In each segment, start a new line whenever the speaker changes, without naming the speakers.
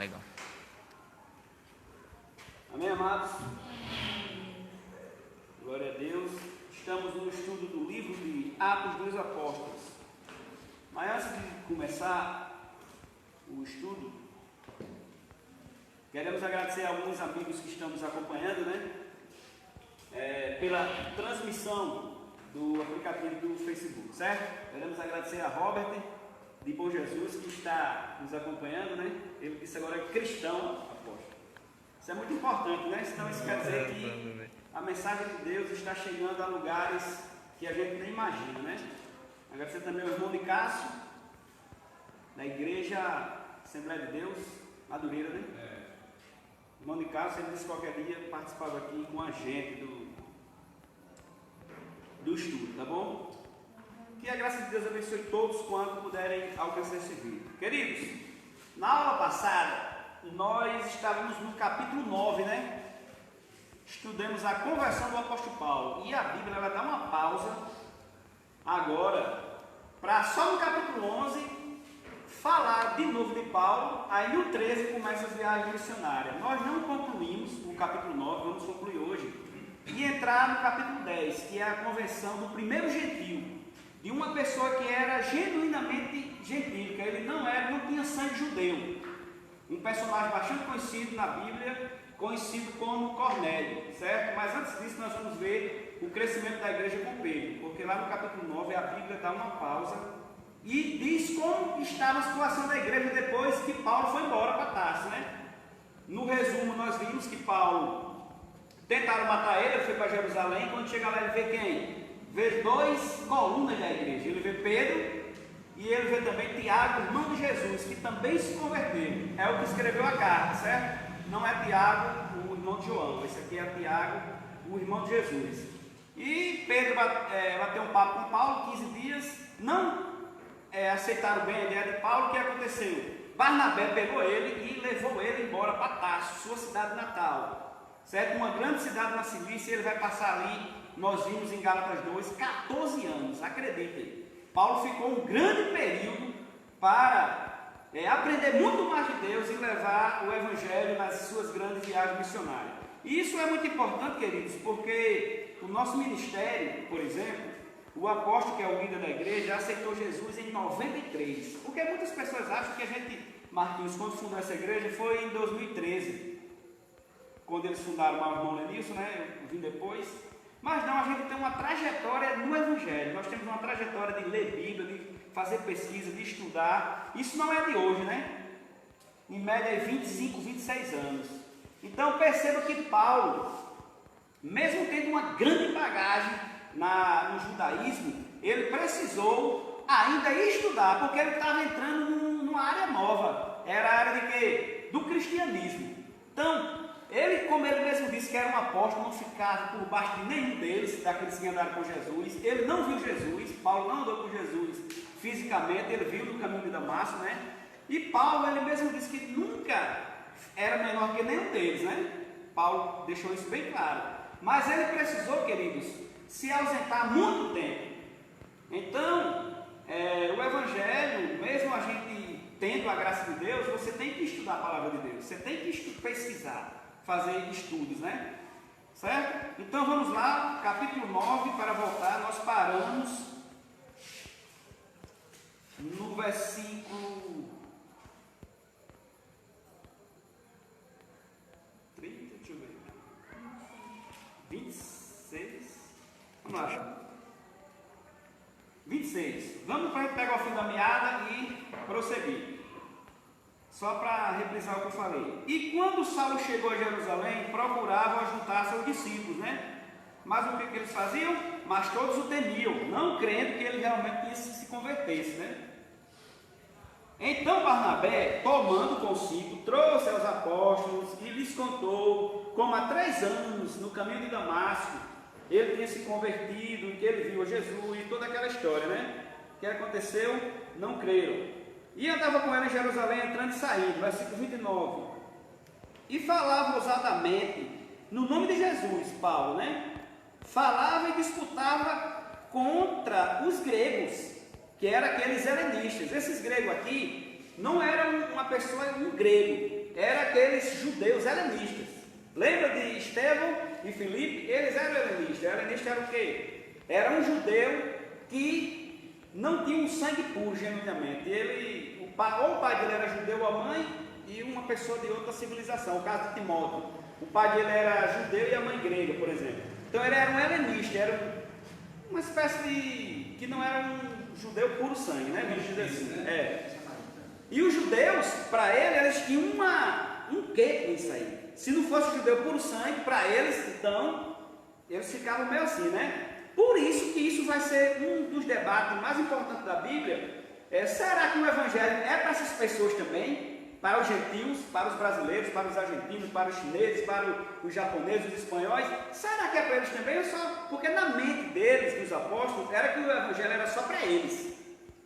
Legal.
Amém, amados? Glória a Deus. Estamos no estudo do livro de Atos dos Apóstolos. Mas antes de começar o estudo, queremos agradecer a alguns amigos que estão nos acompanhando, pela transmissão do aplicativo do Facebook, certo? Queremos agradecer a Robert de Bom Jesus, que está nos acompanhando, Ele disse agora é cristão, apóstolo. Isso é muito importante, Então isso quer dizer que a mensagem de Deus está chegando a lugares que a gente nem imagina, Agradecer também ao irmão de Cássio, da Igreja Assembleia de Deus, Madureira, O irmão de Cássio, ele disse que qualquer dia participava aqui com a gente do estudo, tá bom? Que a graça de Deus abençoe todos quanto puderem alcançar esse vídeo. Queridos, na aula passada, nós estávamos no capítulo 9, Estudamos a conversão do apóstolo Paulo. E a Bíblia vai dar uma pausa agora, para só no capítulo 11, falar de novo de Paulo. Aí no 13 começa as viagens missionárias. Nós não concluímos o capítulo 9, vamos concluir hoje. E entrar no capítulo 10, que é a conversão do primeiro gentio. De uma pessoa que era genuinamente gentílica, ele não tinha sangue judeu. Um personagem bastante conhecido na Bíblia, conhecido como Cornélio, certo? Mas antes disso nós vamos ver o crescimento da igreja com Pedro, porque lá no capítulo 9 a Bíblia dá uma pausa e diz como estava a situação da igreja depois que Paulo foi embora para Tarso, No resumo nós vimos que Paulo, tentaram matar ele foi para Jerusalém, quando chega lá ele vê quem? Vê duas colunas da igreja, ele vê Pedro e ele vê também Tiago, irmão de Jesus, que também se converteu. É o que escreveu a carta, certo? Não é Tiago, o irmão de João, esse aqui é Tiago, o irmão de Jesus. E Pedro bateu um papo com Paulo, 15 dias, não aceitaram bem a ideia de Paulo. O que aconteceu? Barnabé pegou ele e levou ele embora para Tarso, sua cidade natal, certo? Uma grande cidade na Cilícia. Ele vai passar ali, nós vimos em Gálatas 2, 14 anos, acreditem. Paulo ficou um grande período para aprender muito mais de Deus e levar o Evangelho nas suas grandes viagens missionárias. E isso é muito importante, queridos, porque o nosso ministério, por exemplo, o apóstolo, que é o líder da igreja, aceitou Jesus em 93. Porque muitas pessoas acham que a gente, Marquinhos, quando fundou essa igreja, foi em 2013. Quando eles fundaram o irmão Lenilson, eu vim depois. Mas não, a gente tem uma trajetória no Evangelho. Nós temos uma trajetória de ler Bíblia, de fazer pesquisa, de estudar. Isso não é de hoje, Em média, 25, 26 anos. Então, perceba que Paulo, mesmo tendo uma grande bagagem no judaísmo, ele precisou ainda estudar, porque ele estava entrando numa área nova. Era a área de quê? Do cristianismo. Então, ele, como ele mesmo disse que era um apóstolo, não ficava por baixo de nenhum deles, daqueles que andaram com Jesus. Ele não viu Jesus, Paulo não andou com Jesus fisicamente, ele viu no caminho de Damasco, E Paulo, ele mesmo disse que nunca era menor que nenhum deles, Paulo deixou isso bem claro. Mas ele precisou, queridos, se ausentar muito tempo. Então, o Evangelho, mesmo a gente tendo a graça de Deus, você tem que estudar a palavra de Deus, você tem que pesquisar, fazer estudos, Certo? Então vamos lá, capítulo 9, para voltar, nós paramos no versículo 30, deixa eu ver, 26, vamos lá, 26, vamos para pegar o fim da meada e prosseguir. Só para reprisar o que eu falei. E quando Saulo chegou a Jerusalém, procurava juntar seus discípulos, Mas o que eles faziam? Mas todos o temiam, não crendo que ele realmente ia se convertesse, Então Barnabé, tomando consigo, trouxe aos apóstolos e lhes contou como há 3 anos, no caminho de Damasco, ele tinha se convertido, que ele viu a Jesus e toda aquela história, O que aconteceu? Não creram. E andava com ela em Jerusalém, entrando e saindo, versículo 29. E falava ousadamente, no nome de Jesus, Paulo, Falava e disputava contra os gregos, que eram aqueles helenistas. Esses gregos aqui não eram uma pessoa, um grego, eram aqueles judeus helenistas. Lembra de Estevão e Filipe? Eles eram helenistas. Helenista era o quê? Era um judeu que não tinha um sangue puro, genuinamente. Ou o pai dele era judeu ou a mãe, e uma pessoa de outra civilização, o caso de Timóteo. O pai dele era judeu e a mãe grega, por exemplo. Então ele era um helenista, era uma espécie de... que não era um judeu puro sangue, né? Vamos dizer assim. E os judeus, para eles tinham um quê com isso aí. Se não fosse judeu puro sangue, para eles, então, eles ficavam meio assim, né? Por isso que isso vai ser um dos debates mais importantes da Bíblia. Será que o Evangelho é para essas pessoas também? Para os gentios, para os brasileiros, para os argentinos, para os chineses, para os japoneses, os espanhóis? Será que é para eles também? Ou só porque na mente deles, dos apóstolos, era que o Evangelho era só para eles,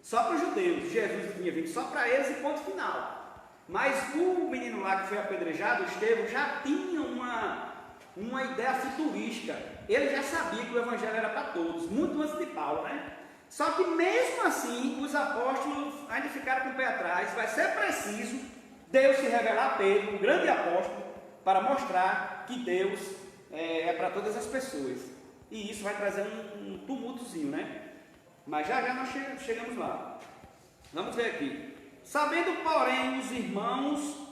só para os judeus. Jesus tinha vindo só para eles e ponto final. Mas o menino lá que foi apedrejado, o Estevão, já tinha uma ideia futurística. Ele já sabia que o Evangelho era para todos, muito antes de Paulo, né? Só que mesmo assim, os apóstolos ainda ficaram com o pé atrás. Vai ser preciso Deus se revelar a Pedro, um grande apóstolo, para mostrar que Deus é para todas as pessoas. E isso vai trazer um tumultozinho, né? Mas já nós chegamos lá. Vamos ver aqui. Sabendo, porém, os irmãos...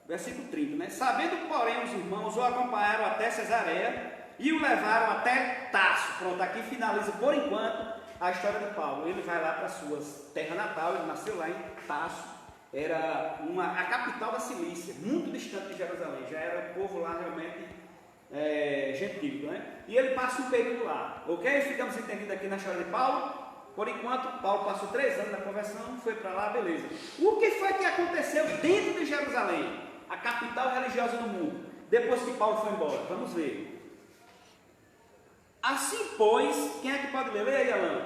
Versículo 30, né? Sabendo, porém, os irmãos o acompanharam até Cesareia e o levaram até Tarso. Pronto, aqui finaliza por enquanto a história de Paulo. Ele vai lá para a sua terra natal, ele nasceu lá em Tarso, era a capital da Cilícia, muito distante de Jerusalém, já era o povo lá realmente gentil, né? E ele passa um período lá, ok? Ficamos entendidos aqui na história de Paulo. Por enquanto, Paulo passou 3 anos na conversão, foi para lá, beleza. O que foi que aconteceu dentro de Jerusalém, a capital religiosa do mundo, depois que Paulo foi embora? Vamos ver. Assim, pois, quem é que pode ler? Lê aí, Alan.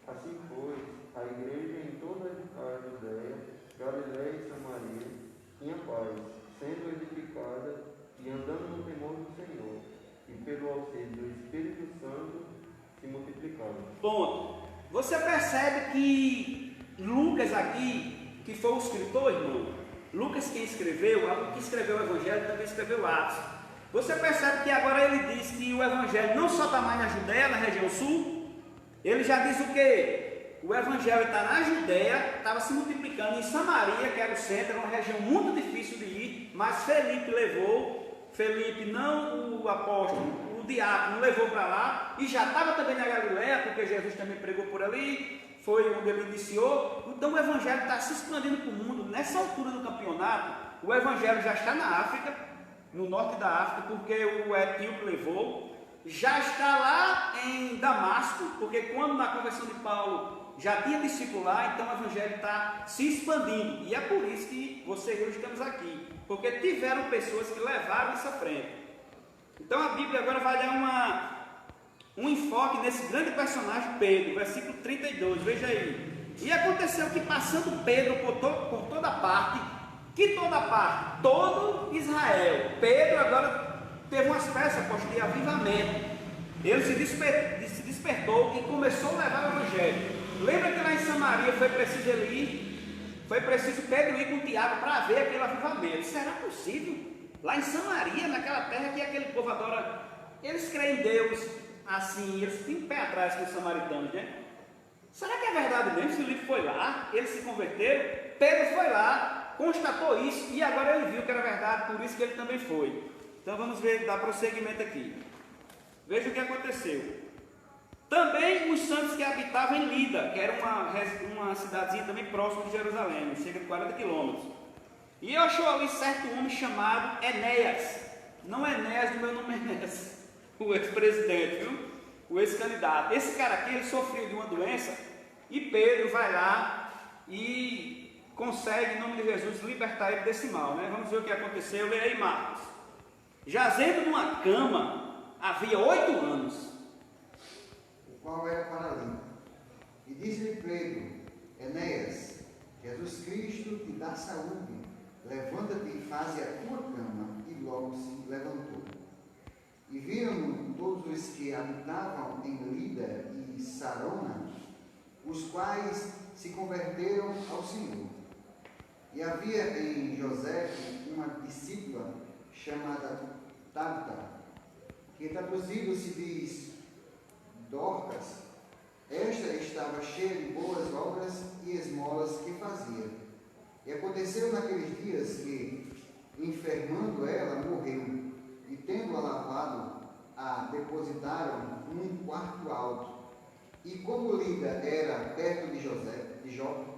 Assim, pois, a igreja em toda a Judéia, Galiléia e Samaria tinha paz, sendo edificada e andando no temor do Senhor, e pelo auxílio do Espírito Santo se multiplicava. Ponto.
Você percebe que Lucas aqui, que foi o escritor, irmão, Lucas quem escreveu, que escreveu o Evangelho, também escreveu Atos. Você percebe que agora ele diz que o Evangelho não só está mais na Judéia, na região sul, ele já diz o quê? O Evangelho está na Judéia, estava se multiplicando em Samaria, que era o centro, era uma região muito difícil de ir, mas Felipe não o apóstolo, o diácono levou para lá, e já estava também na Galiléia, porque Jesus também pregou por ali, foi onde ele iniciou. Então o Evangelho está se expandindo para o mundo. Nessa altura do campeonato, o Evangelho já está na África, no norte da África, porque o etíope levou, já está lá em Damasco, porque quando na conversão de Paulo já tinha discípulo lá, então o Evangelho está se expandindo, e é por isso que você e eu estamos aqui, porque tiveram pessoas que levaram isso à frente. Então a Bíblia agora vai dar um enfoque nesse grande personagem Pedro, versículo 32, veja aí. E aconteceu que passando Pedro por toda parte, todo Israel. Pedro agora teve uma espécie de avivamento. Ele se despertou e começou a levar o Evangelho. Lembra que lá em Samaria foi preciso Pedro ir com Tiago para ver aquele avivamento. Será possível? Lá em Samaria, naquela terra que aquele povo adora, eles creem em Deus, assim, eles têm pé atrás com os samaritanos, né? Será que é verdade mesmo? Filipe foi lá, eles se converteram, Pedro foi lá, constatou isso e agora ele viu que era verdade, por isso que ele também foi. Então vamos ver, dar prosseguimento aqui. Veja o que aconteceu. Também os santos que habitavam em Lida, que era uma cidadezinha também próxima de Jerusalém, cerca de 40 quilômetros. E achou ali certo homem chamado Enéas. Não Enéas do meu nome Enéas, o ex-presidente, viu? O ex-candidato. Esse cara aqui, ele sofreu de uma doença e Pedro vai lá e consegue, em nome de Jesus, libertar ele desse mal, né? Vamos ver o que aconteceu. Lê aí, Marcos. Jazendo numa cama havia 8 anos,
o qual era paralítico. E disse-lhe Pedro: Enéas, Jesus Cristo te dá saúde, levanta-te e faze a tua cama. E logo se levantou. E viram todos os que habitavam em Lida e Sarona, os quais se converteram ao Senhor. E havia em José uma discípula chamada Tabita, que traduzido se diz Dorcas. Esta estava cheia de boas obras e esmolas que fazia. E aconteceu naqueles dias que, enfermando ela, morreu, e tendo-a lavado, a depositaram num quarto alto. E como Lida era perto de Jope,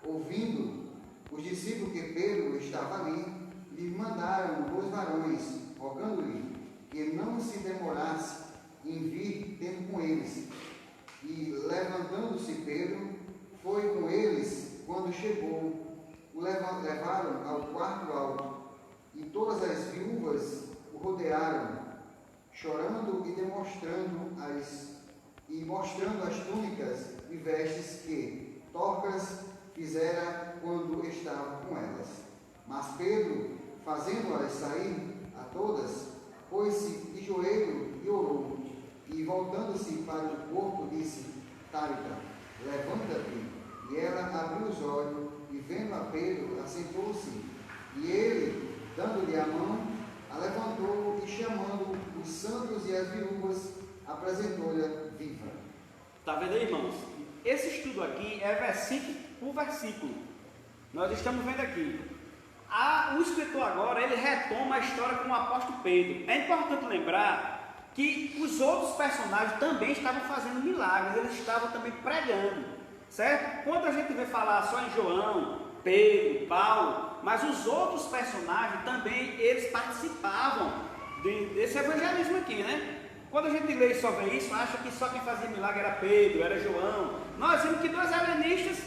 ouvindo os discípulos que Pedro estava ali, lhe mandaram 2 varões, rogando-lhe que não se demorasse em vir tendo com eles. E levantando-se Pedro, foi com eles. Quando chegou, o levaram ao quarto alto, e todas as viúvas o rodearam, chorando e mostrando as túnicas e vestes que Dorcas fizera quando estava com elas. Mas Pedro, fazendo-as sair a todas, pôs-se de joelho e orou. E voltando-se para o corpo, disse: Tabita, levanta-te. E ela abriu os olhos, e vendo a Pedro, assentou-se. E ele, dando-lhe a mão, a levantou, e chamando os santos e as viúvas, apresentou-lhe viva.
Está vendo aí, irmãos? Esse estudo aqui é versículo por versículo. Nós estamos vendo aqui. O escritor agora, ele retoma a história com o apóstolo Pedro. É importante lembrar que os outros personagens também estavam fazendo milagres, eles estavam também pregando, certo? Quando a gente vê falar só em João, Pedro, Paulo, mas os outros personagens também, eles participavam desse evangelismo aqui, né? Quando a gente lê e só vê isso, acha que só quem fazia milagre era Pedro, era João. Nós vimos que 2 helenistas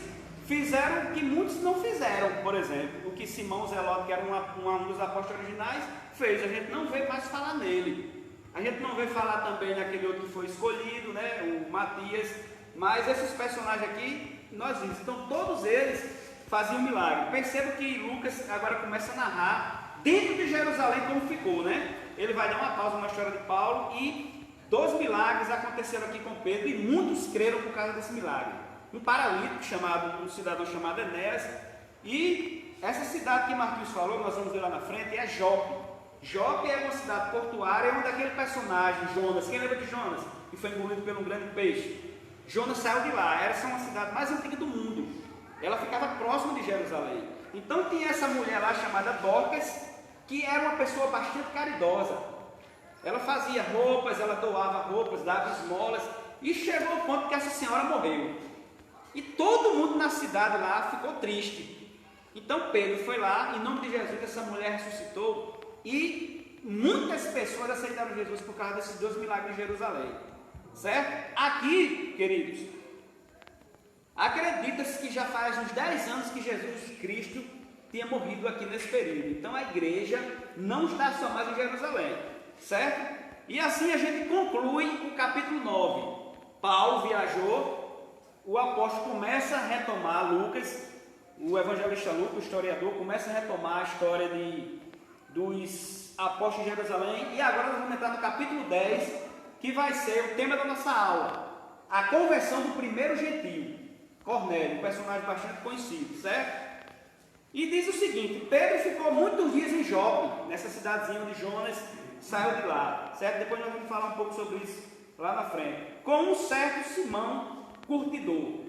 fizeram o que muitos não fizeram, por exemplo, o que Simão Zelote, que era um dos apóstolos originais, fez. A gente não vê mais falar nele. A gente não vê falar também naquele outro que foi escolhido, né, o Matias, mas esses personagens aqui, nós vimos. Então todos eles faziam milagre. Perceba que Lucas agora começa a narrar dentro de Jerusalém como ficou, né? Ele vai dar uma pausa na história de Paulo e 2 milagres aconteceram aqui com Pedro e muitos creram por causa desse milagre. Um paralítico um cidadão chamado Enéas, e essa cidade que Marquinhos falou, nós vamos ver lá na frente, é Jope. Jope é uma cidade portuária, é um daquele personagem, Jonas. Quem lembra de Jonas? Que foi engolido por um grande peixe. Jonas saiu de lá, essa é uma cidade mais antiga do mundo. Ela ficava próxima de Jerusalém. Então tinha essa mulher lá chamada Dorcas, que era uma pessoa bastante caridosa. Ela fazia roupas, ela doava roupas, dava esmolas, e chegou ao ponto que essa senhora morreu. E todo mundo na cidade lá ficou triste. Então Pedro foi lá, em nome de Jesus, essa mulher ressuscitou, e muitas pessoas aceitaram Jesus por causa desses 2 milagres em Jerusalém. Certo? Aqui, queridos, acredita-se que já faz uns 10 anos que Jesus Cristo tinha morrido aqui nesse período. Então a igreja não está só mais em Jerusalém, certo? E assim a gente conclui o capítulo 9. Paulo viajou, o apóstolo começa a retomar Lucas, o evangelista Lucas, o historiador, começa a retomar a história dos apóstolos de Jerusalém. E agora nós vamos entrar no capítulo 10, que vai ser o tema da nossa aula, a conversão do primeiro gentio, Cornélio, um personagem bastante conhecido, certo? E diz o seguinte: Pedro ficou muitos dias em Jope, nessa cidadezinha onde Jonas saiu de lá, certo? Depois nós vamos falar um pouco sobre isso lá na frente, com um certo Simão Curtidor.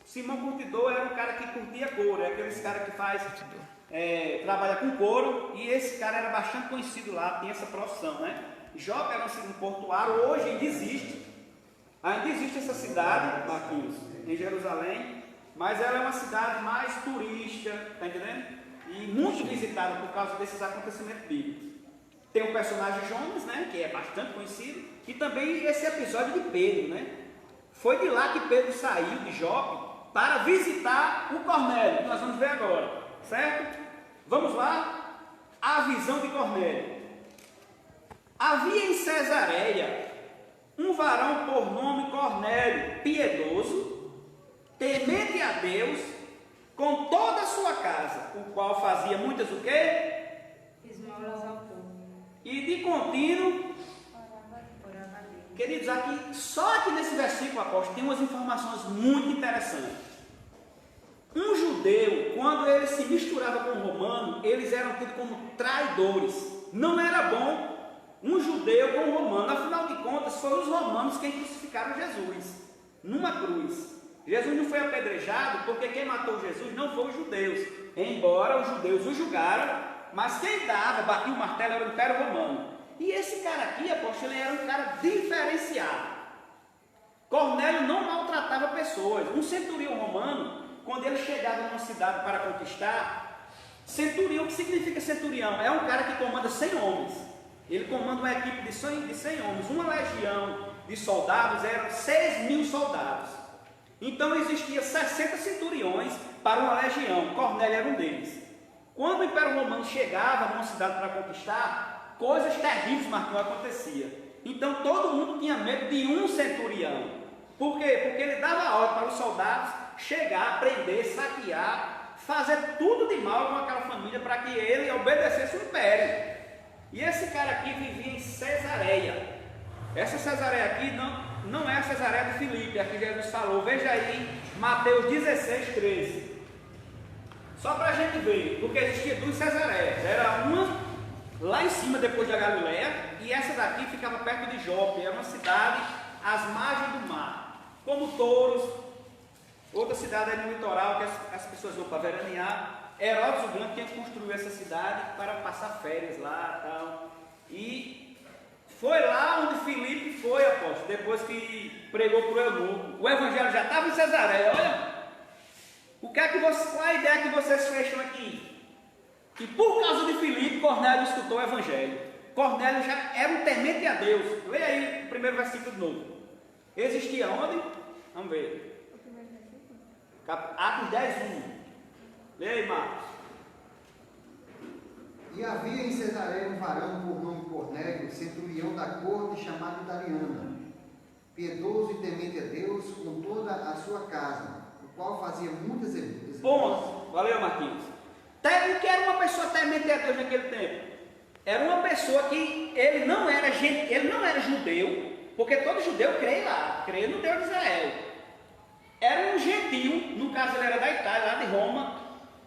Simão Curtidor era um cara que curtia couro, é aqueles caras que trabalha com couro, e esse cara era bastante conhecido lá, tinha essa profissão, né? Jope era um portuário, hoje ainda existe essa cidade, Marquinhos, em Jerusalém, mas ela é uma cidade mais turística, tá entendendo? E muito visitada por causa desses acontecimentos bíblicos. Tem o personagem Jonas, né, que é bastante conhecido, e também esse episódio de Pedro, né? Foi de lá que Pedro saiu de Jope para visitar o Cornélio, que nós vamos ver agora, certo? Vamos lá, a visão de Cornélio. Havia em Cesareia um varão por nome Cornélio, piedoso, temente a Deus, com toda a sua casa, o qual fazia muitas o quê?
Esmolas ao povo.
E de contínuo, queridos, só aqui nesse versículo, apóstolo, tem umas informações muito interessantes. Um judeu, quando ele se misturavam com o romano, eles eram tidos como traidores. Não era bom um judeu com um romano. Afinal de contas, foram os romanos quem crucificaram Jesus numa cruz. Jesus não foi apedrejado porque quem matou Jesus não foram os judeus, embora os judeus o julgaram, mas quem batia o martelo era o Império Romano. E esse cara aqui, apóstolo, ele era um cara diferenciado. Cornélio não maltratava pessoas. Um centurião romano, quando ele chegava numa cidade para conquistar, centurião, o que significa centurião? É um cara que comanda 100 homens. Ele comanda uma equipe de 100 homens. Uma legião de soldados eram 6.000 soldados. Então existia 60 centuriões para uma legião. Cornélio era um deles. Quando o Império Romano chegava numa cidade para conquistar, coisas terríveis, Marquinhos, aconteciam. Então todo mundo tinha medo de um centurião. Por quê? Porque ele dava ordem para os soldados chegar, prender, saquear, fazer tudo de mal com aquela família para que ele obedecesse o império. E esse cara aqui vivia em Cesareia. Essa Cesareia aqui não é a Cesareia de Filipe, a que Jesus falou. Veja aí, Mateus 16, 13. Só para a gente ver, porque existia duas Cesareias. Era uma lá em cima, depois da Galileia, e essa daqui ficava perto de Jope. Era uma cidade às margens do mar. Como Touros, outra cidade aí no litoral que as pessoas vão para veranear. Herodes o Grande quem construiu essa cidade para passar férias lá e tal. E foi lá onde Filipe foi, apóstolo, depois que pregou para o eunuco. O evangelho já estava em Cesareia. Olha, qual é a ideia que vocês fecham aqui? Que por causa de Filipe, Cornélio escutou o evangelho. Cornélio já era um temente a Deus. Leia aí o primeiro versículo de novo. Existia onde? Vamos ver. Atos 10, 1. Leia aí, Marcos.
E havia em Cesareia um varão por nome Cornélio, centurião da corte, chamado Italiana, piedoso e temente a Deus com toda a sua casa, o qual fazia muitas execuções.
Ponto. Valeu, Marquinhos. O que era uma pessoa temente a Deus naquele tempo? Era uma pessoa que ele não era judeu, porque todo judeu crê no Deus de Israel. Era um gentil, no caso ele era da Itália, lá de Roma,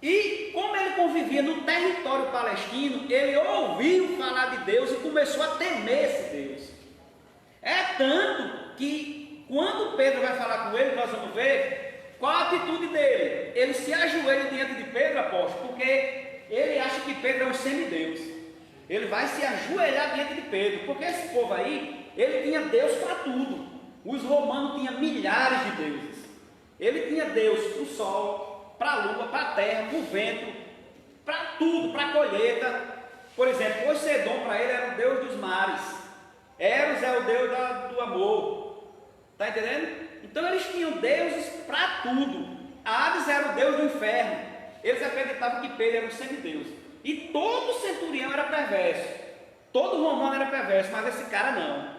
e como ele convivia no território palestino, ele ouviu falar de Deus e começou a temer esse Deus. É tanto que quando Pedro vai falar com ele, nós vamos ver qual a atitude dele. Ele se ajoelha diante de Pedro, apóstolo, porque ele acha que Pedro é um semideus. Ele vai se ajoelhar diante de Pedro, porque esse povo aí, ele tinha Deus para tudo. Os romanos tinham milhares de deuses. Ele tinha Deus para o sol, para a lua, para a terra, para o vento, para tudo, para a colheita. Por exemplo, Poseidon para ele era o Deus dos mares. Eros é o Deus do amor. Está entendendo? Então eles tinham deuses para tudo. Hades era o Deus do inferno. Eles acreditavam que Pedro era um semideus. E todo centurião era perverso. Todo romano era perverso, mas esse cara não.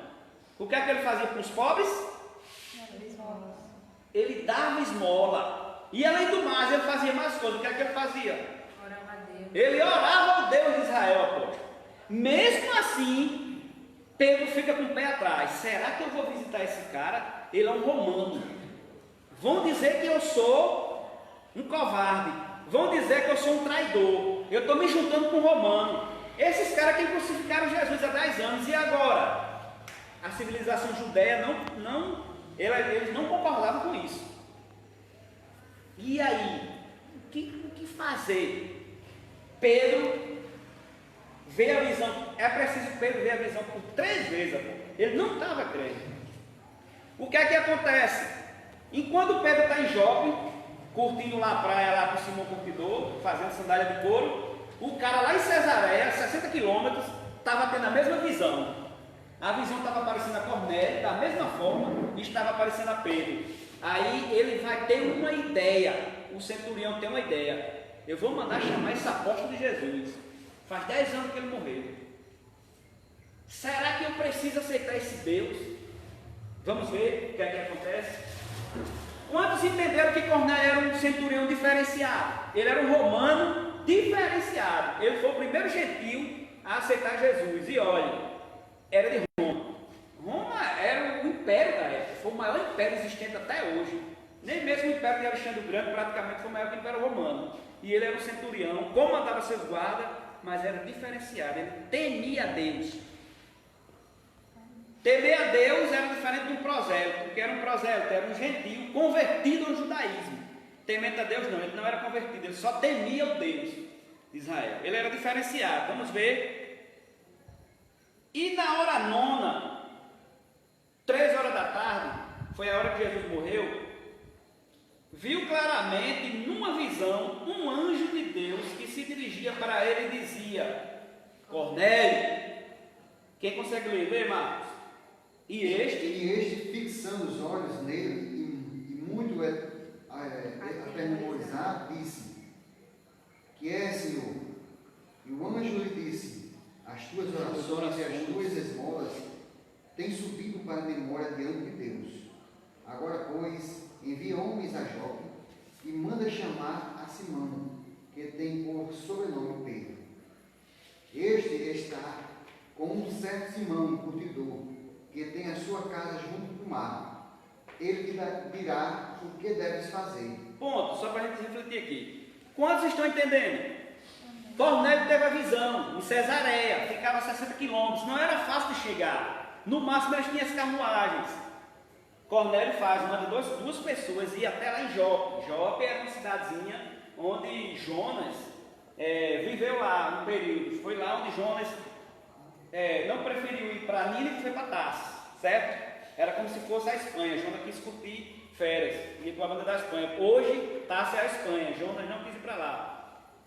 O que é que ele fazia para os pobres? Ele dava esmola. E além do mais, ele fazia mais coisas. O que é que ele fazia?
Orava a Deus.
Ele orava ao Deus de Israel, apóstolo. Mesmo assim, Pedro fica com o pé atrás. Será que eu vou visitar esse cara? Ele é um romano. Vão dizer que eu sou um covarde. Vão dizer que eu sou um traidor. Eu estou me juntando com um romano. Esses caras que crucificaram Jesus há 10 anos. E agora? A civilização judeia eles não concordavam com isso. E aí? O que fazer? Pedro vê a visão. É preciso Pedro ver a visão por 3 vezes. Ele não estava crendo. O que é que acontece? Enquanto Pedro está em Jope, curtindo lá a praia lá com Simão Curtidor, fazendo sandália de couro, o cara lá em Cesareia, 60 quilômetros, estava tendo a mesma visão. A visão estava aparecendo a Cornélio, da mesma forma, e estava aparecendo a Pedro. Aí ele vai ter uma ideia, o centurião tem uma ideia. Eu vou mandar chamar esse apóstolo de Jesus. Faz 10 anos que ele morreu. Será que eu preciso aceitar esse Deus? Vamos ver o que é que acontece. Quantos entenderam que Cornélio era um centurião diferenciado? Ele era um romano diferenciado. Ele foi o primeiro gentil a aceitar Jesus. E olha, era de Roma. Roma era o império da época. Foi o maior império existente até hoje. Nem mesmo o Império de Alexandre o Grande praticamente foi maior que o Império Romano. E ele era um centurião, comandava seus guardas, mas era diferenciado, ele temia a Deus. Temer a Deus era diferente de um prosélito, porque era um prosélito, era um gentio convertido ao judaísmo. Temente a Deus não, ele não era convertido, ele só temia o Deus de Israel. Ele era diferenciado, vamos ver. E na hora nona, 3 horas da tarde, foi a hora que Jesus morreu, viu claramente, numa visão, um anjo de Deus que se dirigia para ele e dizia: Cornélio. Quem consegue ler, Marcos? E este,
fixando os olhos nele e muito atemorizado, disse: Que é, Senhor? E o anjo lhe disse: As tuas orações e as tuas esmolas têm subido para a memória diante de Deus. Agora, pois, envia homens a Jope e manda chamar a Simão, que tem por sobrenome Pedro. Este está com um certo Simão, curtidor, que tem a sua casa junto do mar. Ele te dirá o que deves fazer.
Ponto, só para a gente refletir aqui. Quantos estão entendendo? Cornélio teve a visão, em Cesareia, ficava a 60 quilômetros, não era fácil de chegar. No máximo eles tinham as carruagens. Cornélio manda duas pessoas ir até lá em Jope. Jope era uma cidadezinha onde Jonas viveu lá um período. Foi lá onde Jonas não preferiu ir para Nínive e foi para Tarsis, certo? Era como se fosse a Espanha. Jonas quis curtir férias, ia para a banda da Espanha. Hoje Tarsis é a Espanha, Jonas não quis ir para lá.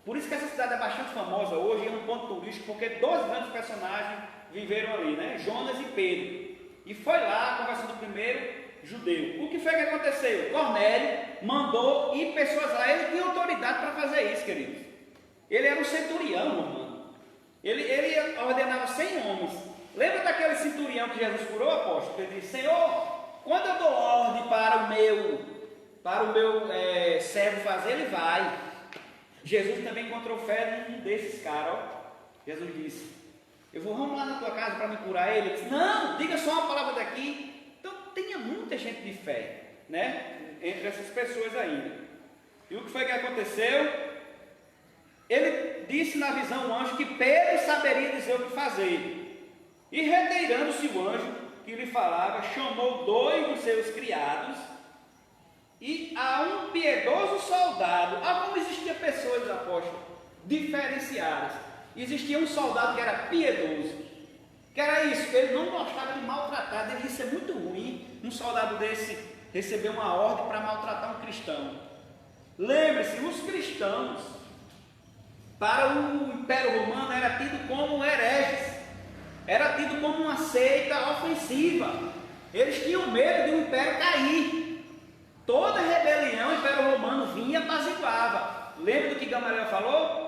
Por isso que essa cidade é bastante famosa hoje, é um ponto turístico, porque 2 grandes personagens viveram ali, né? Jonas e Pedro. E foi lá conversando com o primeiro judeu. O que foi que aconteceu? Cornélio mandou ir pessoas lá. Ele tinha autoridade para fazer isso, queridos. Ele era um centurião, romano. Ele ordenava 100 homens. Lembra daquele centurião que Jesus curou, apóstolo? Ele disse: Senhor, quando eu dou ordem para o meu servo fazer, ele vai. Jesus também encontrou fé num desses caras. Jesus disse: vamos lá na tua casa para me curar ele. Ele disse: não, diga só uma palavra daqui. Então tinha muita gente de fé, né? Entre essas pessoas ainda. E o que foi que aconteceu? Ele disse na visão o anjo que Pedro saberia dizer o que fazer. E retirando-se o anjo que lhe falava, chamou 2 dos seus criados e a um piedoso soldado. Como existiam pessoas, apóstolos, diferenciadas. Existia um soldado que era piedoso, que era isso, ele não gostava de maltratar. Devia ser muito ruim um soldado desse receber uma ordem para maltratar um cristão. Lembre-se, os cristãos, para o Império Romano, era tido como hereges, era tido como uma seita ofensiva. Eles tinham medo de o Império cair. Toda rebelião, o Império Romano vinha e apaziguava. Lembra do que Gamaliel falou?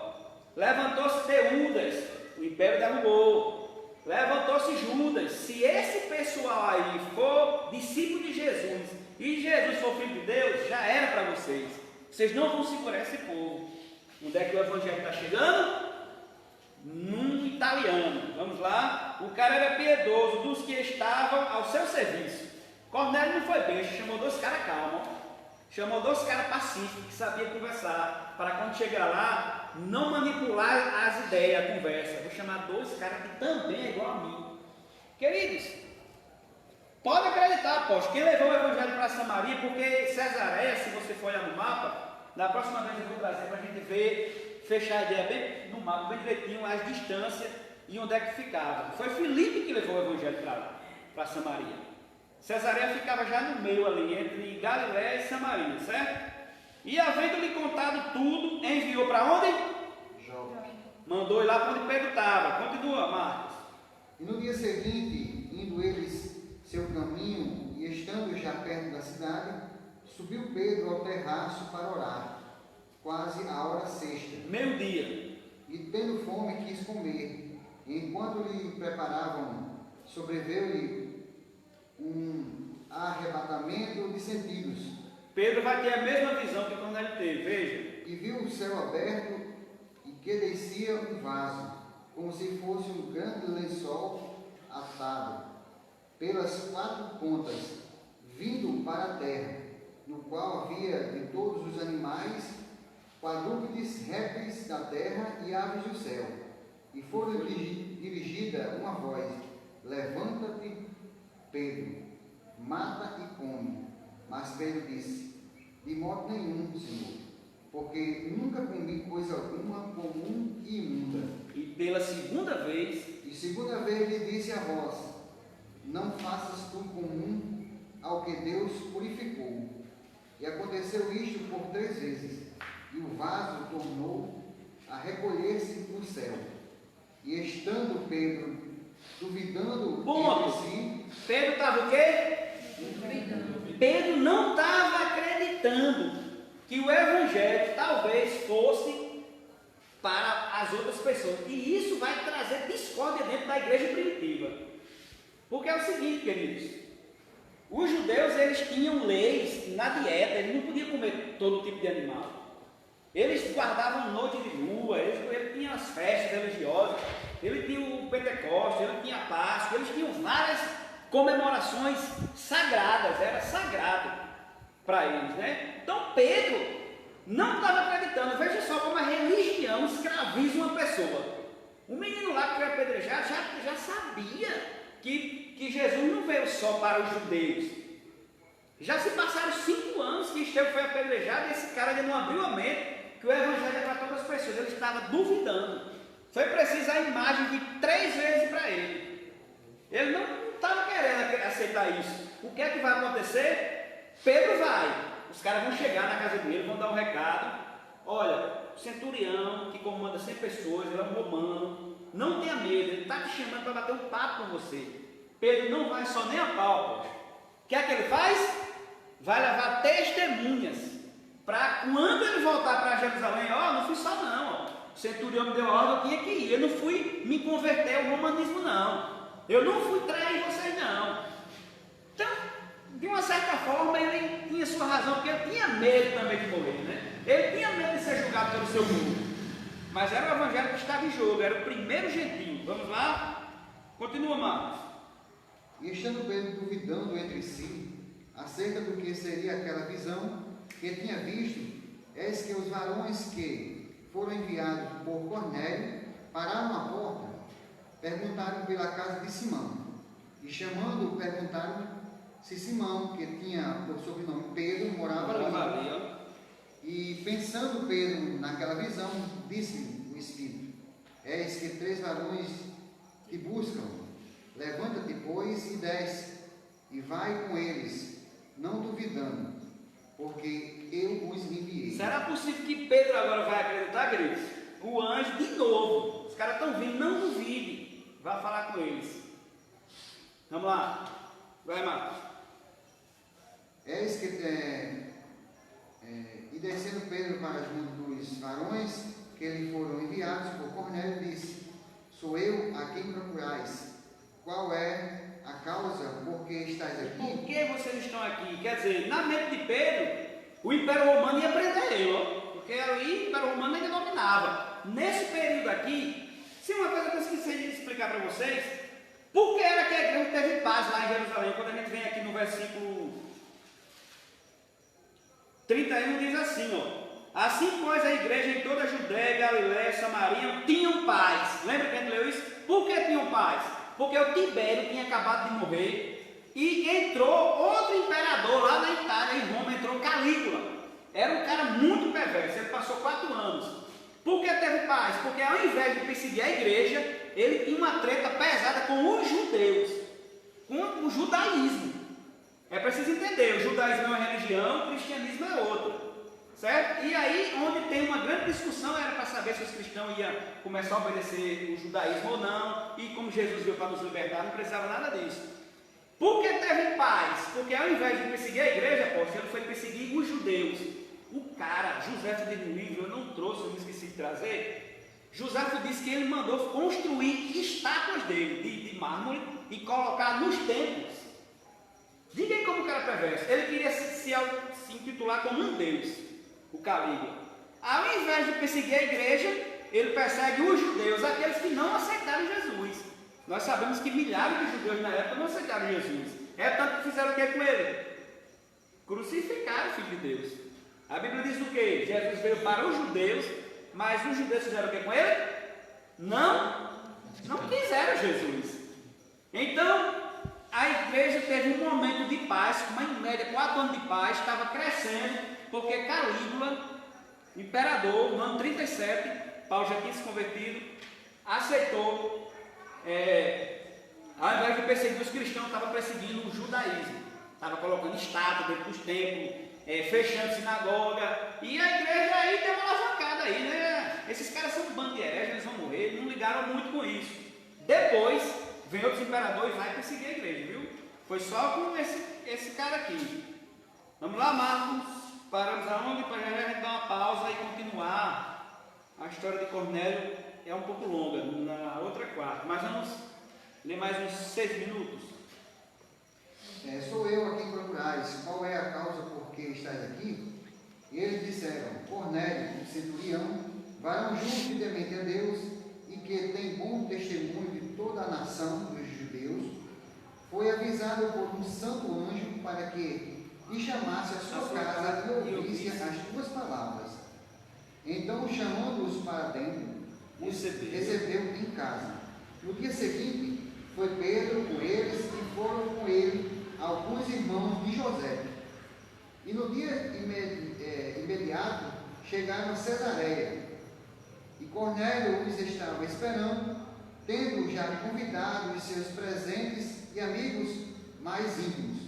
Levantou-se Teudas, o Império derrubou. Levantou-se Judas. Se esse pessoal aí for discípulo de Jesus e Jesus for filho de Deus, já era para vocês. Vocês não vão segurar esse povo. Onde é que o evangelho está chegando? Num italiano. Vamos lá. O cara era piedoso, dos que estavam ao seu serviço. Cornélio não foi besta, chamou 2 caras calmos, chamou 2 caras pacíficos, que sabiam conversar, para quando chegar lá, não manipular as ideias, a conversa. Vou chamar 2 caras que também é igual a mim. Queridos, pode acreditar, apóstolo, quem levou o evangelho para Samaria, porque Cesareia, se você for olhar no mapa, da próxima vez eu vou trazer para a gente ver, fechar a ideia bem no mapa, bem direitinho, as distâncias e onde é que ficava. Foi Filipe que levou o evangelho para Samaria. Cesareia ficava já no meio ali, entre Galiléia e Samaria, certo? E havendo-lhe contado tudo, enviou para onde?
Jope.
Mandou ir lá para onde Pedro estava. Continua, Marcos.
E no dia seguinte, indo eles seu caminho e estando já perto da cidade, subiu Pedro ao terraço para orar, quase à hora sexta.
Meio-dia.
E tendo fome quis comer. E enquanto lhe preparavam, sobreveio-lhe um arrebatamento de sentidos.
Pedro vai ter a mesma visão que quando ele teve, veja.
E viu o céu aberto e que descia um vaso, como se fosse um grande lençol atado pelas 4 pontas, vindo para a terra. no qual havia de todos os animais, quadrúpedes, répteis da terra e aves do céu. E foi dirigida uma voz: levanta-te, Pedro, mata e come. Mas Pedro disse: de modo nenhum, Senhor, porque nunca comi coisa alguma comum e imunda.
E pela segunda vez,
lhe disse a voz: não faças tu comum ao que Deus purificou. E aconteceu isto por 3 vezes, e o vaso tornou a recolher-se no céu. E estando Pedro duvidando entre si...
Pedro estava o quê?
Duvidando.
Pedro não estava acreditando que o Evangelho talvez fosse para as outras pessoas. E isso vai trazer discórdia dentro da igreja primitiva. Porque é o seguinte, queridos, os judeus eles tinham leis na dieta, eles não podiam comer todo tipo de animal. Eles guardavam noite de lua, eles tinham as festas religiosas, ele tinha o Pentecostes, ele tinha a Páscoa, eles tinham várias comemorações sagradas, era sagrado para eles, né? Então Pedro não estava acreditando. Veja só como a religião escraviza uma pessoa. O menino lá que foi apedrejado já sabia que Jesus não veio só para os judeus. Já se passaram 5 anos que Estevão foi apedrejado e esse cara ainda não abriu a mente que o evangelho é para todas as pessoas. Ele estava duvidando. Foi preciso a imagem de 3 vezes para ele. Ele não estava querendo aceitar isso. O que é que vai acontecer? Pedro vai. Os caras vão chegar na casa dele, vão dar um recado. Olha, o centurião que comanda 100 pessoas, ele é um romano. Não tenha medo, ele está te chamando para bater um papo com você. Pedro não vai só nem a pau, apóstolo. O que é que ele faz? Vai levar testemunhas. Para quando ele voltar para Jerusalém, não fui só não. O centurião me deu ordem, eu tinha que ir. Eu não fui me converter ao romanismo, não. Eu não fui trair vocês, não. Então, de uma certa forma, ele tinha sua razão, porque ele tinha medo também de morrer, né? Ele tinha medo de ser julgado pelo seu povo. Mas era o evangelho que estava em jogo, era o primeiro gentio. Vamos lá? Continua, Marcos.
E estando Pedro duvidando entre si, acerca do que seria aquela visão que tinha visto, eis que os varões que foram enviados por Cornélio pararam à porta, perguntaram pela casa de Simão, e chamando-o perguntaram se Simão, que tinha por sobrenome Pedro, morava ali. E pensando Pedro naquela visão, disse-lhe o Espírito: eis que 3 varões te buscam, levanta-te, pois, e desce, e vai com eles, não duvidando, porque eu os enviei.
Será possível que Pedro agora vai acreditar, queridos? O anjo de novo. Os caras estão vindo, não duvide. Vai falar com eles. Vamos lá. Vai, Marcos.
Eis que e descendo Pedro para junto dos varões que lhe foram enviados por Cornélio, disse: sou eu a quem procurais. Qual é a causa por que estáis aqui?
Por que vocês estão aqui? Quer dizer, na mente de Pedro, o Império Romano ia prender ele, porque ali o Império Romano ainda dominava. Nesse período aqui, se uma coisa que eu esqueci de explicar para vocês, por que era que a igreja teve paz lá em Jerusalém? Quando a gente vem aqui no versículo 31, diz assim, assim, pois, a igreja em toda a Judéia, Galiléia, Samaria tinham paz. Lembra que a gente leu isso? Por que tinham paz? Porque o Tibério tinha acabado de morrer e entrou outro imperador lá na Itália, em Roma, entrou Calígula. Era um cara muito perverso, ele passou 4 anos. Por que teve paz? Porque ao invés de perseguir a igreja, ele tinha uma treta pesada com os judeus, com o judaísmo. É preciso entender, o judaísmo é uma religião, o cristianismo é outra. Certo? E aí, onde tem uma grande discussão, era para saber se os cristãos iam começar a obedecer o judaísmo ou não, e como Jesus veio para nos libertar, não precisava nada disso. Por que teve paz? Porque ao invés de perseguir a igreja, apóstolo, ele foi perseguir os judeus. O cara, Joséfo de Nível, eu não trouxe, eu me esqueci de trazer. Joséfo disse que ele mandou construir estátuas dele, de mármore, e colocar nos templos. Diga aí como o cara é perverso. Ele queria se intitular como um deus, o Calígula. Ao invés de perseguir a igreja, ele persegue os judeus, aqueles que não aceitaram Jesus. Nós sabemos que milhares de judeus na época não aceitaram Jesus. É tanto que fizeram o que com ele? Crucificaram o Filho de Deus. A Bíblia diz o quê? Jesus veio para os judeus, mas os judeus fizeram o que com ele? Não quiseram Jesus. Então, a igreja teve um momento de paz, uma em média 4 anos de paz, estava crescendo, porque Calígula, imperador, no ano 37, Paulo já tinha se convertido, aceitou, ao invés de perseguir os cristãos, estava perseguindo o judaísmo, estava colocando estátua dentro dos templos, fechando sinagoga, e a igreja aí deu uma alavancada aí, né? Esses caras são um bando de hereges, eles vão morrer, não ligaram muito com isso. Depois, vem outros imperadores e vai perseguir a igreja, viu? Foi só com esse cara aqui. Vamos lá, Marcos. Paramos aonde? Para a gente dar uma pausa e continuar. A história de Cornélio é um pouco longa, na outra quarta. Mas vamos ler mais uns 6 minutos.
Sou eu a quem procurais. Qual é a causa por que estáis aqui? E eles disseram: Cornélio, um centurião, varão justo e temente a Deus, e que tem bom testemunho de toda a nação dos judeus, foi avisado por um santo anjo para que lhe chamasse a sua casa e ouvisse as tuas palavras. Então, chamando-os para dentro, os recebeu em casa. No dia seguinte, foi Pedro com eles e foram com ele alguns irmãos de José. E no dia imediato chegaram a Cesareia. E Cornélio os estava esperando, tendo já convidado os seus presentes e amigos mais íntimos.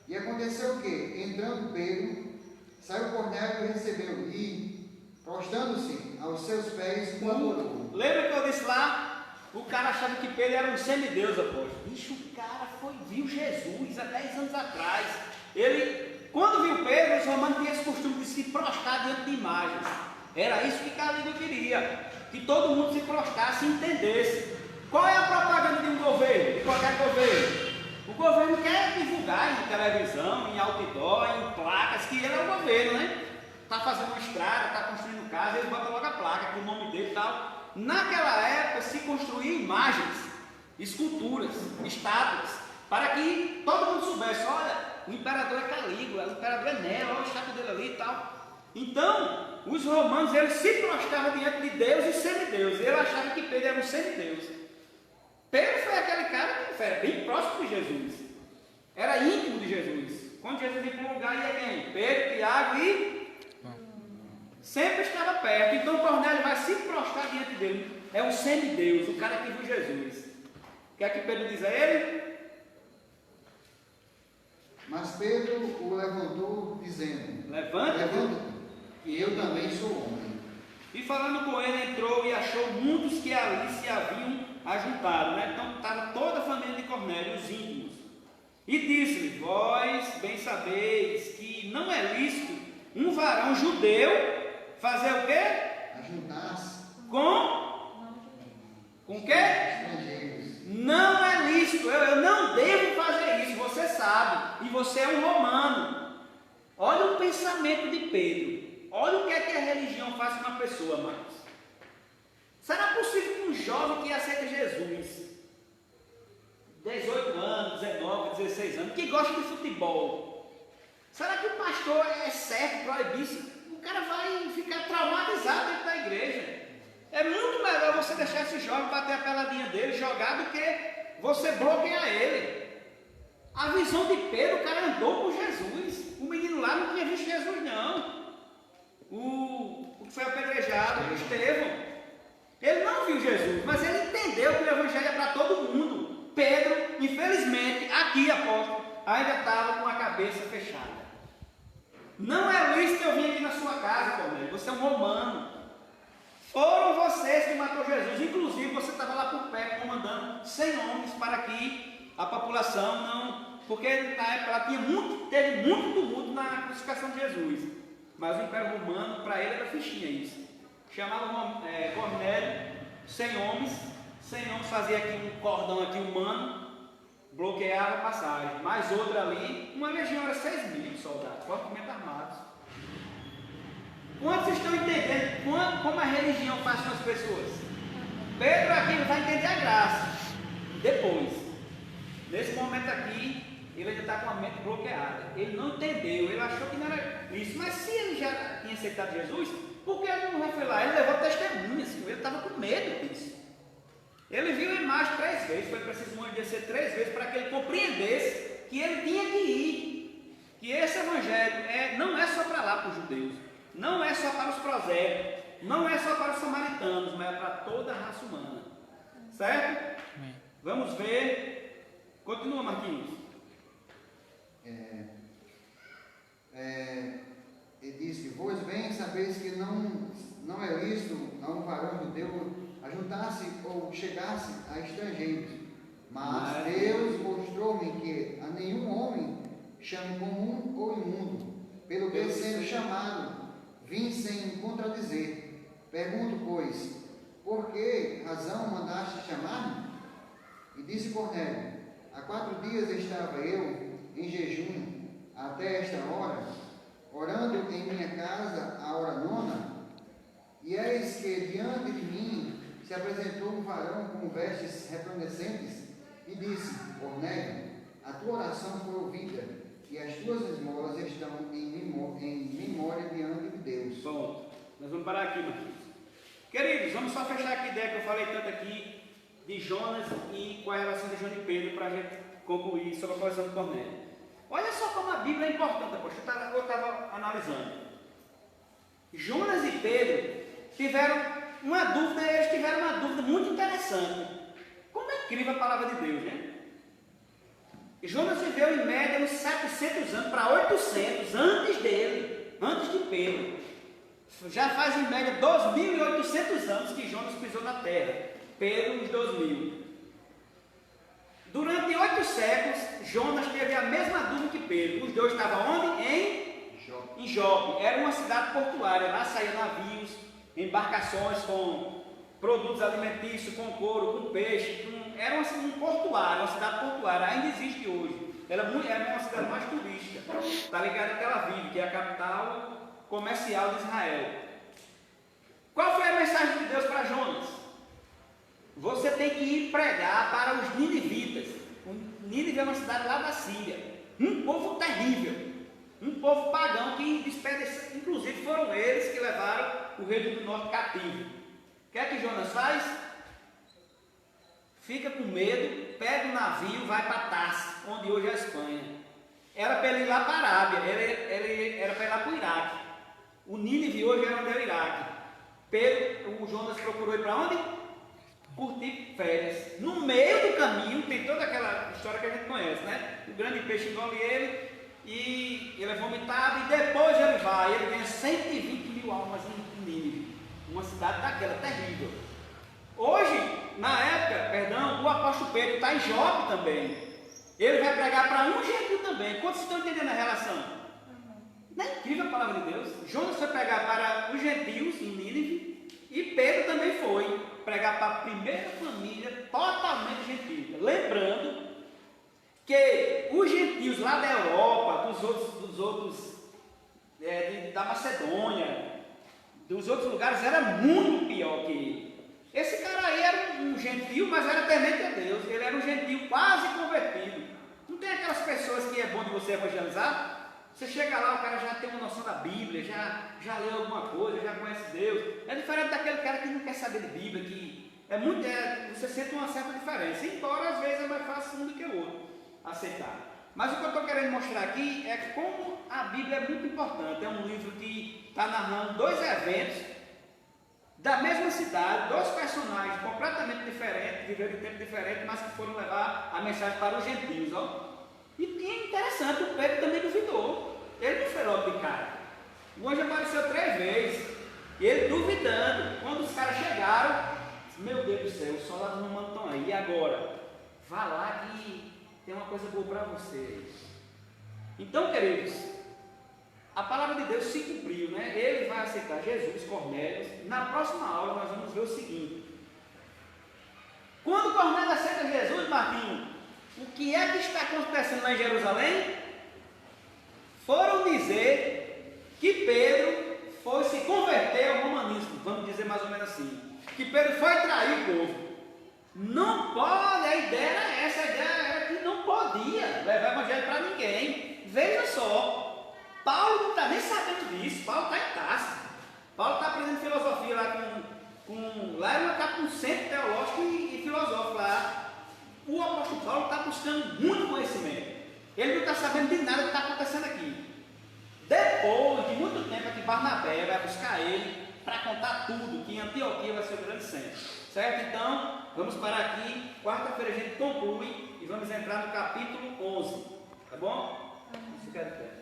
E aconteceu que, entrando Pedro, saiu Cornélio e recebeu, e, prostrando-se aos seus pés, o adorou.
Lembra que eu disse lá? O cara achava que Pedro era um semideus, apóstolo. Bicho, o cara viu Jesus há 10 anos atrás. Ele, quando viu Pedro, os romanos tinham esse costume de se prostrar diante de imagens. Era isso que Calígula queria, que todo mundo se prostrasse e entendesse. Qual é a propaganda de um governo, de qualquer governo? O governo quer divulgar em televisão, em outdoor, em placas, que ele é o governo, né? Está fazendo uma estrada, está construindo casa, ele bota logo a placa com o nome dele e tal. Naquela época se construíam imagens, esculturas, estátuas, para que todo mundo soubesse: olha, o imperador é Calígula, o imperador é Nero, olha o estátua dele ali e tal. Então, os romanos, eles se prostravam diante de Deus e semideus. Ele achava que Pedro era um semideus. Pedro foi aquele cara que era bem próximo de Jesus, era íntimo de Jesus. Quando Jesus ia para um lugar, ia quem? Pedro, Tiago e sempre estava perto. Então Cornélio vai se prostrar diante dele. É um semideus, o cara que viu Jesus. O que é que Pedro diz a ele?
Mas Pedro o levantou, dizendo:
Levanta-te,
que eu também sou homem.
E falando com ele, entrou e achou muitos que ali se haviam ajuntado, né? Então estava toda a família de Cornélio, os íntimos. E disse-lhe: vós bem sabeis que não é lícito um varão judeu fazer o quê?
Ajuntar-se
Com o quê?
estrangeiros.
Não é lícito, eu não devo fazer isso, você sabe, e você é um romano. Olha o pensamento de Pedro. Olha o que é que a religião faz com uma pessoa, Marcos. Será possível que um jovem que aceita Jesus, 18 anos, 19, 16 anos, que gosta de futebol, será que o pastor é certo proibir isso? O cara vai ficar traumatizado dentro da igreja. É muito melhor você deixar esse jovem bater a peladinha dele, jogar, do que você bloquear ele. A visão de Pedro, o cara andou com Jesus. O menino lá não tinha visto Jesus, não. O que foi apedrejado, o Estevão, ele não viu Jesus, mas ele entendeu que o evangelho é para todo mundo. Pedro, infelizmente, aqui, apóstolo, ainda estava com a cabeça fechada. Não é lícito eu vir aqui na sua casa, Cornélio, você é um romano. Foram vocês que matou Jesus. Inclusive, você estava lá por perto, comandando 100 homens para que a população não... Porque na época ela teve muito tumulto na crucificação de Jesus. Mas o Império Romano, para ele, era fichinha isso. Chamava Cornélio, 100 homens. 100 homens fazia aqui um cordão aqui humano, bloqueava a passagem. Mais outra ali, uma legião era 6.000 soldados, fortemente armados. Quantos estão entendendo como a religião faz com as pessoas? Pedro aqui vai entender a graça. Depois, nesse momento aqui, ele ainda está com a mente bloqueada. Ele não entendeu, ele achou que não era isso. Mas se ele já tinha aceitado Jesus, por que ele não foi lá? Ele levou testemunhas, ele estava com medo disso. Ele viu a imagem 3 vezes, foi preciso um anjo descer 3 vezes para que ele compreendesse que ele tinha que ir. Que esse evangelho não é só para lá, para os judeus, não é só para os prosélitos, não é só para os samaritanos, mas é para toda a raça humana. Certo? Vamos ver. Continua, Marquinhos.
Ele diz que vós bem sabeis que não é lícito a um varão judeu ajuntar-se ou chegar-se a estrangeiros, mas Deus mostrou-me que a nenhum homem chame comum ou imundo, pelo que sendo chamado, vim sem contradizer. Pergunto, pois, por que razão mandaste chamar-me? E disse Cornélio: há 4 dias estava eu em jejum até esta hora, orando em minha casa à hora 9, e eis que diante de mim se apresentou um varão com vestes resplandecentes e disse: Cornélio, a tua oração foi ouvida e as tuas esmolas estão em memória diante de Deus.
Pronto, nós vamos parar aqui, Marquinhos. Queridos, vamos só fechar aqui a ideia que eu falei tanto aqui de Jonas e com a relação de João e Pedro para a gente concluir sobre a posição de Cornélio. Olha só como a Bíblia é importante, poxa, eu estava analisando. Jonas e Pedro tiveram uma dúvida muito interessante. Como é incrível a palavra de Deus, né? Jonas viveu em média uns 700 anos para 800 antes dele, antes de Pedro. Já faz em média 2.800 anos que Jonas pisou na terra. Pedro, uns 2.000. Durante 8 séculos, Jonas teve a mesma dúvida que Pedro. Os dois estavam onde? Em Jope. Era uma cidade portuária. Lá saíam navios, embarcações com produtos alimentícios, com couro, com peixe. Era um portuário, uma cidade portuária. Ainda existe hoje. Era uma cidade mais turística. Está ligada a Tel Aviv, que é a capital comercial de Israel. Qual foi a mensagem de Deus para Jonas? Você tem que ir pregar para os ninivitas. Nínive é uma cidade lá da Síria. Um povo terrível. Um povo pagão que despedeceu. Inclusive foram eles que levaram o rei do norte cativo. O que é que Jonas faz? Fica com medo, pega um navio, vai para Tarsis, onde hoje é a Espanha. Era para ele ir lá para a Arábia, era para ir lá para o Iraque. O Nínive hoje era onde é o Iraque. O Jonas procurou ir para onde? Curtir férias. No meio do caminho tem toda aquela história que a gente conhece, né? O grande peixe engole ele e ele é vomitado, e depois ele vai, ele ganha 120.000 almas em Nínive, uma cidade daquela terrível. Hoje, na época, o apóstolo Pedro está em Jope também. Ele vai pregar para um gentil também. Quantos estão entendendo a relação? Não é incrível a palavra de Deus? Jonas foi pregar para os gentios em Nínive, e Pedro também foi pregar para a primeira família totalmente gentil. Lembrando que os gentios lá da Europa, dos outros da Macedônia, dos outros lugares, era muito pior que ele. Esse cara aí era um gentil, mas era temente a Deus. Ele era um gentil quase convertido. Não tem aquelas pessoas que é bom de você evangelizar? Você chega lá, o cara já tem uma noção da Bíblia, já leu alguma coisa, já conhece Deus. É diferente daquele cara que não quer saber de Bíblia, que você sente uma certa diferença. Embora às vezes é mais fácil um do que o outro aceitar. Mas o que eu estou querendo mostrar aqui é como a Bíblia é muito importante. É um livro que está narrando 2 eventos da mesma cidade, 2 personagens completamente diferentes, viveram em tempo diferente, mas que foram levar a mensagem para os gentios. Ó. E é interessante, o Pedro também duvidou. Ele não foi logo de cara. O anjo apareceu 3 vezes. E ele duvidando. Quando os caras chegaram, meu Deus do céu, os soldados não mandam aí. E agora? Vá lá que tem uma coisa boa para vocês. Então, queridos, a palavra de Deus se cumpriu, né? Ele vai aceitar Jesus, Cornélio. Na próxima aula nós vamos ver o seguinte. Quando Cornélio aceita Jesus, Marquinhos, o que é que está acontecendo lá em Jerusalém? Foram dizer que Pedro foi se converter ao romanismo, vamos dizer mais ou menos assim. Que Pedro foi trair o povo. Não pode, a ideia era essa, a ideia era que ele não podia levar o evangelho para ninguém. Veja só, Paulo não está nem sabendo disso. Paulo está em Tarso. Paulo está aprendendo filosofia lá lá ele está com um centro teológico e filosófico lá. O apóstolo Paulo está buscando muito conhecimento. Ele não está sabendo de nada do que está acontecendo aqui. Depois de muito tempo é que Barnabé vai buscar ele para contar tudo, que em Antioquia vai ser o grande centro. Certo? Então, vamos parar aqui. Quarta-feira a gente conclui e vamos entrar no capítulo 11. Tá bom? Vamos ficar de pé.